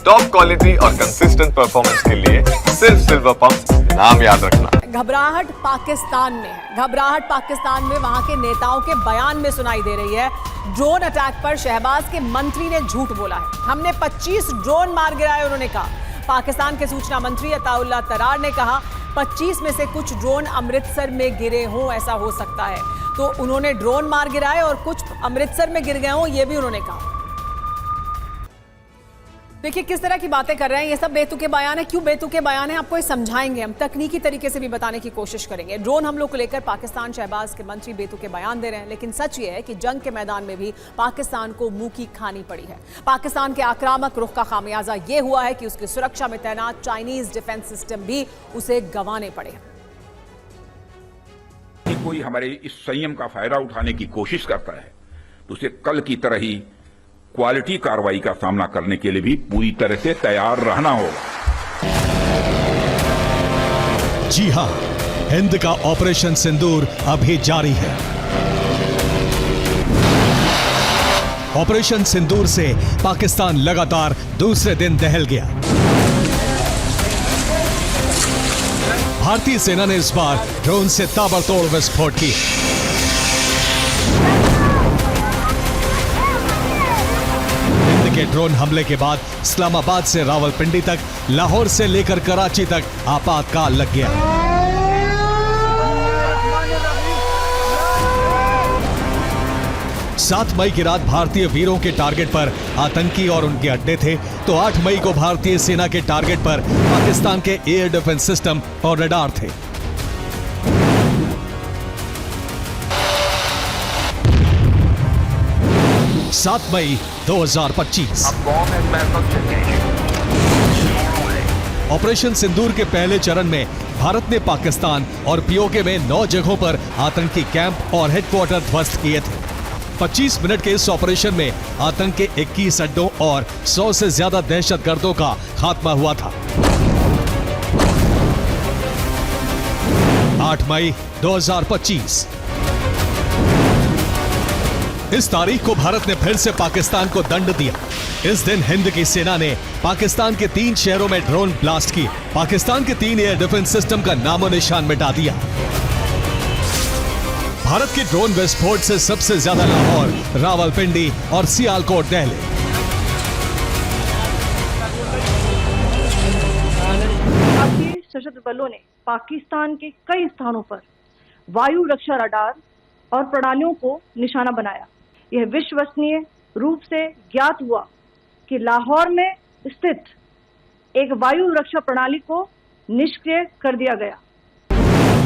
Top quality और consistent performance के लिए सिर्फ सिल्वर पंप नाम याद रखना। घबराहट पाकिस्तान में है। घबराहट पाकिस्तान में वहां के नेताओं के बयान में सुनाई दे रही है। ड्रोन अटैक पर शहबाज के मंत्री ने झूठ बोला है। हमने 25 ड्रोन मार गिराए, उन्होंने कहा। पाकिस्तान के सूचना मंत्री अताउल्लाह तरार ने कहा 25 में से कुछ ड्रोन अमृतसर में गिरे हों, ऐसा हो सकता है। तो उन्होंने ड्रोन मार गिराए और कुछ अमृतसर में गिर गए हों, यह भी उन्होंने कहा। देखिए किस तरह की बातें कर रहे हैं। ये सब बेतुके बयान है। क्यों बेतुके बयान है आपको ये समझाएंगे हम, तकनीकी तरीके से भी बताने की कोशिश करेंगे। ड्रोन हमलों को लेकर पाकिस्तान शहबाज के मंत्री बेतुके बयान दे रहे हैं, लेकिन सच ये है कि जंग के मैदान में भी पाकिस्तान को मुंह की खानी पड़ी है। पाकिस्तान के आक्रामक रुख का खामियाजा ये हुआ है कि उसकी सुरक्षा में तैनात चाइनीज डिफेंस सिस्टम भी उसे गंवाने पड़े। कोई हमारे इस संयम का फायदा उठाने की कोशिश करता है तो उसे कल की तरह ही क्वालिटी कार्रवाई का सामना करने के लिए भी पूरी तरह से तैयार रहना होगा। जी हां, हिंद का ऑपरेशन सिंदूर अभी जारी है। ऑपरेशन सिंदूर से पाकिस्तान लगातार दूसरे दिन दहल गया। भारतीय सेना ने इस बार ड्रोन से ताबड़तोड़ विस्फोट किए। हिंद के ड्रोन हमले के बाद इस्लामाबाद से रावलपिंडी तक, लाहौर से लेकर कराची तक आपातकाल लग गया। 7 मई की रात भारतीय वीरों के टारगेट पर आतंकी और उनके अड्डे थे, तो 8 मई को भारतीय सेना के टारगेट पर पाकिस्तान के एयर डिफेंस सिस्टम और रडार थे। सात मई 2025 ऑपरेशन सिंदूर के पहले चरण में भारत ने पाकिस्तान और पीओके में 9 जगहों पर आतंकी कैंप और हेडक्वार्टर ध्वस्त किए थे। 25 मिनट के इस ऑपरेशन में आतंक के 21 अड्डों और 100 से ज्यादा दहशतगर्दों का खात्मा हुआ था। 8 मई 2025 इस तारीख को भारत ने फिर से पाकिस्तान को दंड दिया। इस दिन हिंद की सेना ने पाकिस्तान के 3 शहरों में ड्रोन ब्लास्ट किए। पाकिस्तान के 3 एयर डिफेंस सिस्टम का नामो निशान मिटा दिया। भारत के ड्रोन विस्फोट से सबसे ज्यादा लाहौर, रावलपिंडी और सियालकोट दहले। भारतीय सशस्त्र बलों ने पाकिस्तान के कई स्थानों पर वायु रक्षा रडार और प्रणालियों को निशाना बनाया। यह विश्वसनीय रूप से ज्ञात हुआ कि लाहौर में स्थित एक वायु रक्षा प्रणाली को निष्क्रिय कर दिया गया।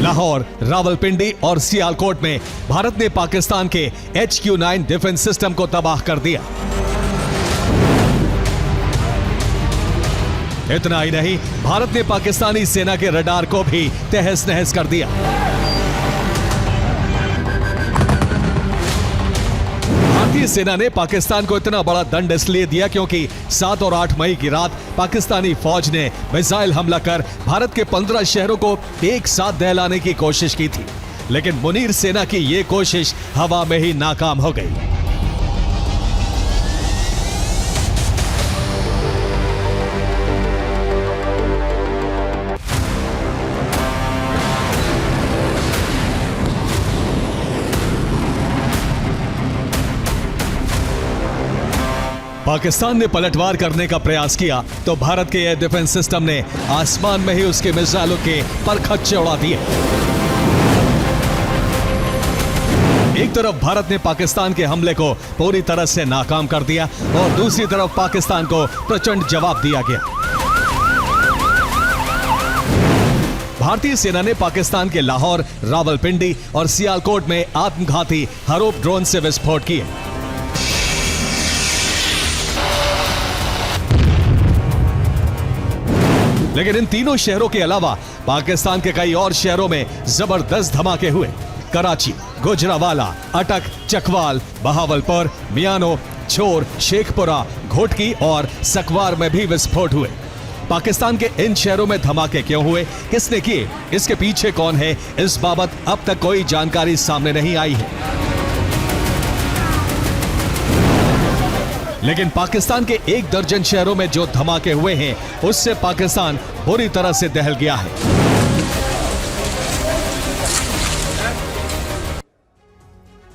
लाहौर, रावलपिंडी और सियालकोट में भारत ने पाकिस्तान के HQ-9 डिफेंस सिस्टम को तबाह कर दिया। इतना ही नहीं, भारत ने पाकिस्तानी सेना के रडार को भी तहस नहस कर दिया। भारतीय सेना ने पाकिस्तान को इतना बड़ा दंड इसलिए दिया क्योंकि 7 और 8 मई की रात पाकिस्तानी फौज ने मिसाइल हमला कर भारत के 15 शहरों को एक साथ दहलाने की कोशिश की थी, लेकिन मुनीर सेना की यह कोशिश हवा में ही नाकाम हो गई। पाकिस्तान ने पलटवार करने का प्रयास किया तो भारत के एयर डिफेंस सिस्टम ने आसमान में ही उसके मिसाइलों के परखच्चे उड़ा दिए। एक तरफ भारत ने पाकिस्तान के हमले को पूरी तरह से नाकाम कर दिया और दूसरी तरफ पाकिस्तान को प्रचंड जवाब दिया गया। भारतीय सेना ने पाकिस्तान के लाहौर, रावलपिंडी और सियालकोट में आत्मघाती हरूप ड्रोन से विस्फोट किए। लेकिन इन तीनों शहरों के अलावा पाकिस्तान के कई और शहरों में जबरदस्त धमाके हुए। कराची, गुजरावाला, अटक, चकवाल, बहावलपुर, मियानो, छोर, शेखपुरा, घोटकी और सकवार में भी विस्फोट हुए। पाकिस्तान के इन शहरों में धमाके क्यों हुए, किसने किए, इसके पीछे कौन है, इस बाबत अब तक कोई जानकारी सामने नहीं आई है। लेकिन पाकिस्तान के 1 दर्जन शहरों में जो धमाके हुए हैं उससे पाकिस्तान बुरी तरह से दहल गया है।